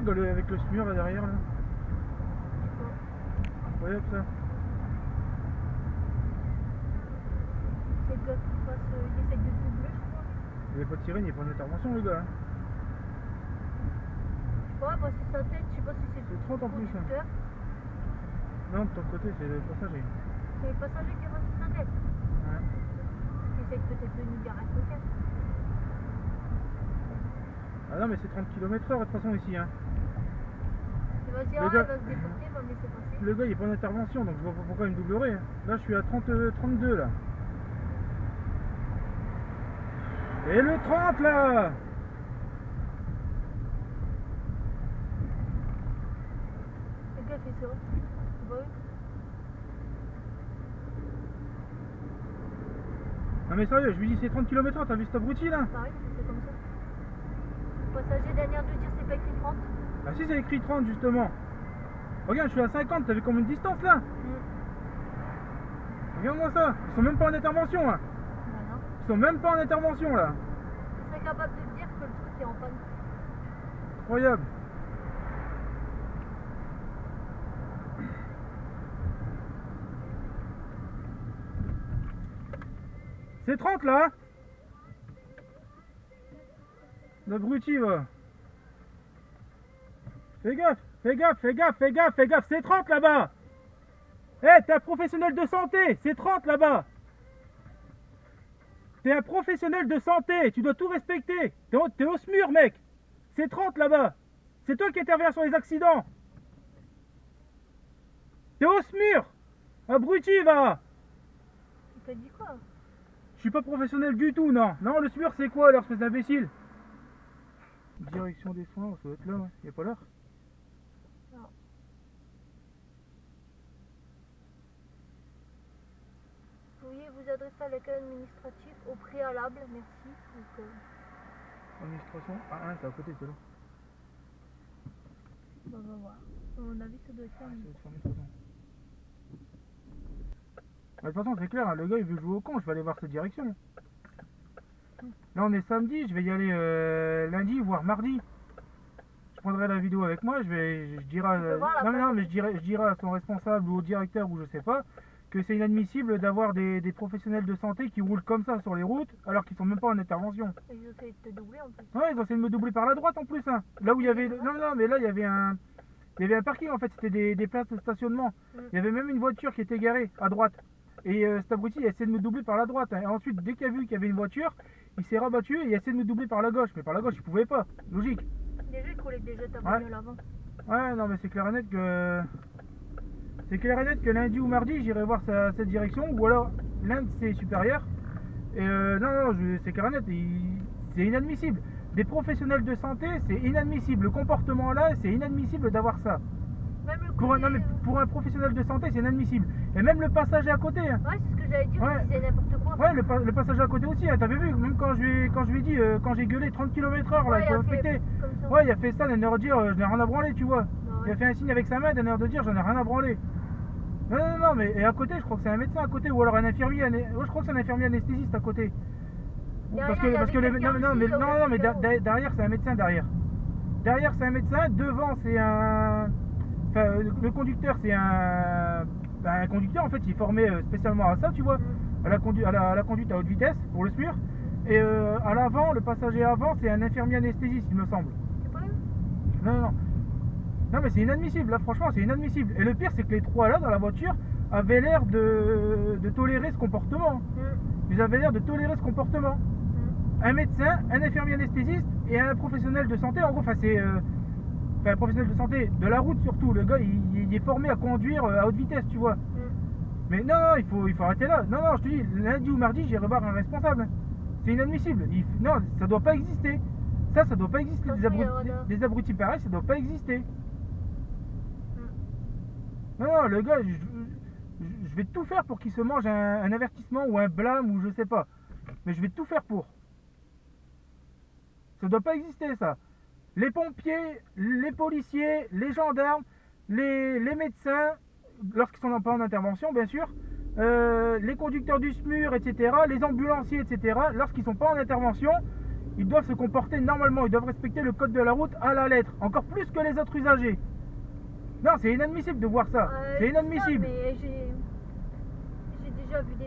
quoi le gars avec le SMUR là derrière là? Incroyable ça. C'est le gars qui passe, il essaie de doubler, je crois. Il n'est pas tiré, il n'est pas en intervention le gars. Hein. Ouais, bah c'est sa tête, je sais pas si c'est C'est 30 en plus. conducteur. Non, de ton côté, c'est le passager. C'est le passager qui a passé sa tête. Ouais. Il essaie peut-être de nous dire un truc. Ah non, mais c'est 30 km/h de toute façon ici. Hein. Il va se dire, ah, il va se déporter, il va me laisser passer. Le gars il est pas en intervention, donc je vois pas pourquoi il me doublerait. Là, je suis à 32 là. Et le 30 là! Le gars fait ça. Bah oui. Non mais sérieux, je lui dis c'est 30 km/h, t'as vu cet abruti là? Pareil, c'est comme ça. Le passager dernière de dire c'est pas écrit 30. Ah si, c'est écrit 30 justement. Regarde, je suis à 50, t'as vu combien de distance là? Regarde-moi ça, ils sont même pas en intervention hein. Bah non. Ils sont même pas en intervention là. Je serais capable de te dire que le truc est en panne. Incroyable. C'est 30 là? L'abruti va. Fais gaffe, fais gaffe, fais gaffe, fais gaffe, fais gaffe, c'est 30 là-bas. Eh, t'es un professionnel de santé, c'est 30 là-bas. T'es un professionnel de santé, tu dois tout respecter. T'es au SMUR, mec. C'est 30 là-bas. C'est toi qui interviens sur les accidents. T'es au SMUR. Abruti, va. Il t'a dit quoi? Je suis pas professionnel du tout, non. Non, le SMUR, c'est quoi, alors, espèce d'imbécile? Direction des soins, ça doit être là, ouais. Y a pas l'heure? Non. Veuillez vous adresser à l'accueil administratif au préalable, merci. Donc, Administration. Ah, c'est à côté, c'est là. on va voir. À mon avis, ça doit être ça. Ça doit être fermé, de toute façon. De toute façon, c'est clair, hein, le gars il veut jouer au con, je vais aller voir sa direction. Là on est samedi, je vais y aller lundi, voire mardi. Je prendrai la vidéo avec moi, je dirai, je dirai à son responsable ou au directeur ou je sais pas, que c'est inadmissible d'avoir des professionnels de santé qui roulent comme ça sur les routes alors qu'ils sont même pas en intervention. Ils essaient de te doubler en plus. Ouais, ils ont essayé de me doubler par la droite en plus. Hein. Là où il y avait... Non, mais là il y avait un... Il y avait un parking en fait, c'était des places de stationnement. Il y avait même une voiture qui était garée à droite. Et cet abruti il a essayé de me doubler par la droite. Hein. Et ensuite, dès qu'il a vu qu'il y avait une voiture, il s'est rabattu et il a essayé de me doubler par la gauche. Mais par la gauche, il pouvait pas. Logique. Déjà, il collait déjà ta bagnole avant. Ouais, non, mais c'est clair et net que... C'est clair et net que lundi ou mardi, j'irai voir cette direction. Ou alors, l'un de ses supérieurs. Et non, c'est clair et net. C'est inadmissible. Des professionnels de santé, c'est inadmissible. Le comportement là, c'est inadmissible d'avoir ça. Même le Pour un professionnel de santé, c'est inadmissible. Et même le passager à côté. Hein. Ouais, c'est ce que j'allais dire, Ouais. c'est n'importe quoi. Ouais, le passager à côté aussi. Hein. T'avais vu, même quand je lui ai dit, quand j'ai gueulé 30 km/h, là, il faut respecter. Ouais, il a fait ça d'un air de dire, je n'ai rien à branler, tu vois. Ouais. Il a fait un signe avec sa main d'un air de dire, j'en ai rien à branler. Non, mais et à côté, je crois que c'est un médecin à côté, ou alors un infirmier, je crois que c'est un infirmier anesthésiste à côté. Parce que mais derrière c'est un médecin derrière. Derrière c'est un médecin, devant c'est un... Enfin, le conducteur c'est un conducteur en fait, il est formé spécialement à ça, tu vois, à la conduite à haute vitesse pour le SMUR. Et à l'avant, le passager avant, c'est un infirmier anesthésiste, il me semble. C'est pas eux? Non mais c'est inadmissible, là franchement c'est inadmissible. Et le pire c'est que les trois là dans la voiture avaient l'air de tolérer ce comportement. Ils avaient l'air de tolérer ce comportement. Un médecin, un infirmier anesthésiste et un professionnel de santé. En gros, c'est un professionnel de santé de la route surtout. Le gars, il est formé à conduire à haute vitesse, tu vois. Mais non, il faut arrêter là. Non, je te dis, lundi ou mardi, j'irai voir un responsable. C'est inadmissible. Non, ça doit pas exister. Ça doit pas exister. Des abrutis pareils, ça doit pas exister. Non, le gars, je vais tout faire pour qu'il se mange un avertissement ou un blâme ou je sais pas. Mais je vais tout faire pour. Ça doit pas exister ça. Les pompiers, les policiers, les gendarmes, les médecins, lorsqu'ils sont pas en intervention bien sûr, les conducteurs du SMUR, etc., les ambulanciers, etc., lorsqu'ils sont pas en intervention, ils doivent se comporter normalement, ils doivent respecter le code de la route à la lettre, encore plus que les autres usagers. Non, c'est inadmissible de voir ça, c'est inadmissible. Mais j'ai déjà vu des